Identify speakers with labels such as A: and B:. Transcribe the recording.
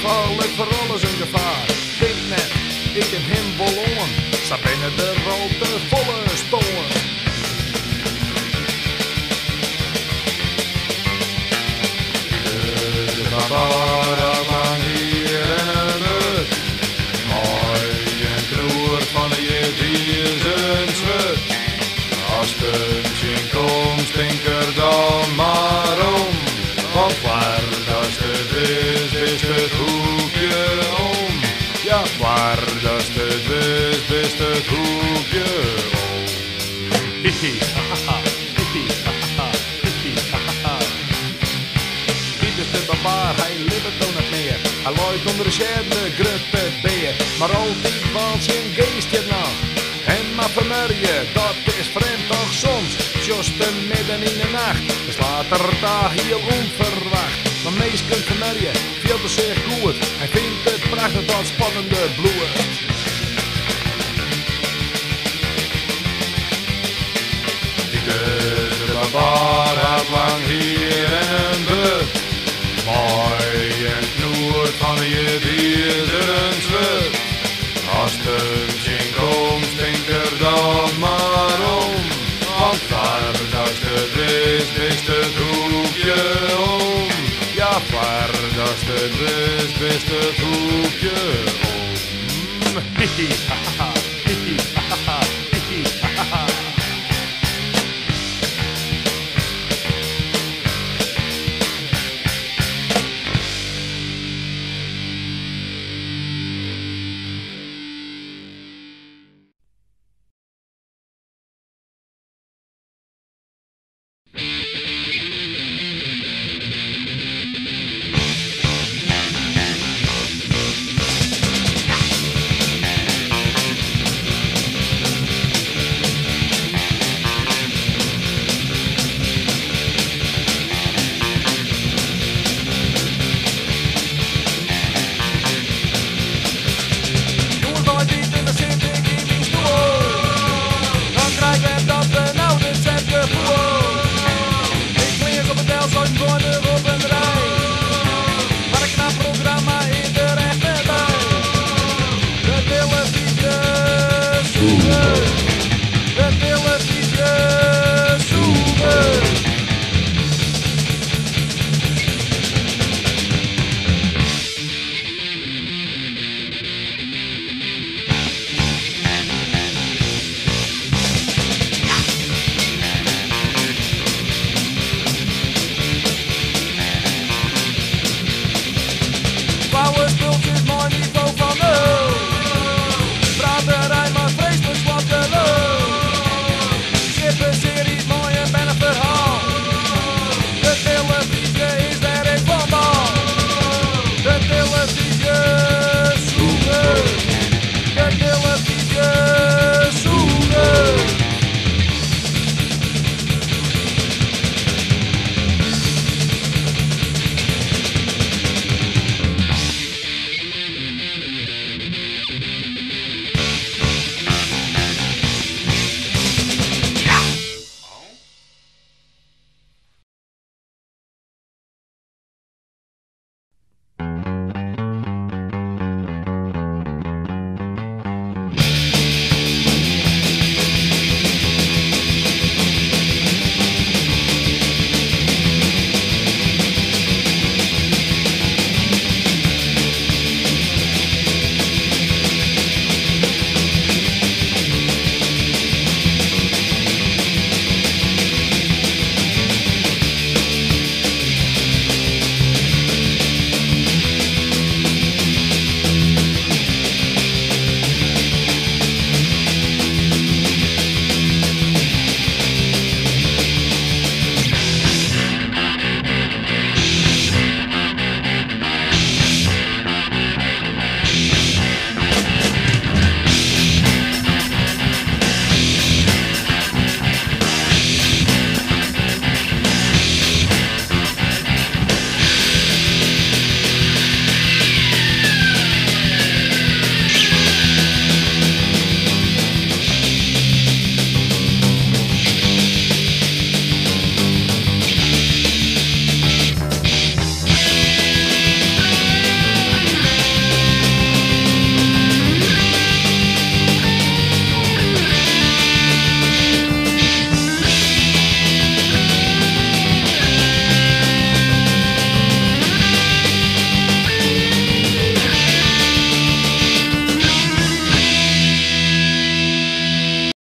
A: gevaarlijk, voor alles een gevaar. Denk net, ik heb hem verloren. Sta binnen de rote volle stolen. De barbaren lang hier en een mut. Mooi en knoer van je diezen zwut. Als de zin komt, denk er dan maar om. Want waar dat het is het hoekje om. Ja, waar dat het is het hoekje om. Hihi, haha, hihi, haha, hihi, haha. Piet is de barbaar, hij libbert toch niet meer. Hij looit onder de scherpe, grutte beer. Maar altijd want zijn geest je nog. En maar vermerje, dat is vreemd toch soms. Just midden in de nacht, dus laat er daar heel onverwacht. Maar meest kunt vermerje, veel te zeer goed. Hij vindt het prachtig dat spannende bloed. De barbaar had lang hier en een but. Mooi en knoer van je dieren zwut. Als de zin komt, denk er dan maar om. Want waar dat het is het hoekje om. Ja, waar dat het is het hoekje om. Hihi, haha.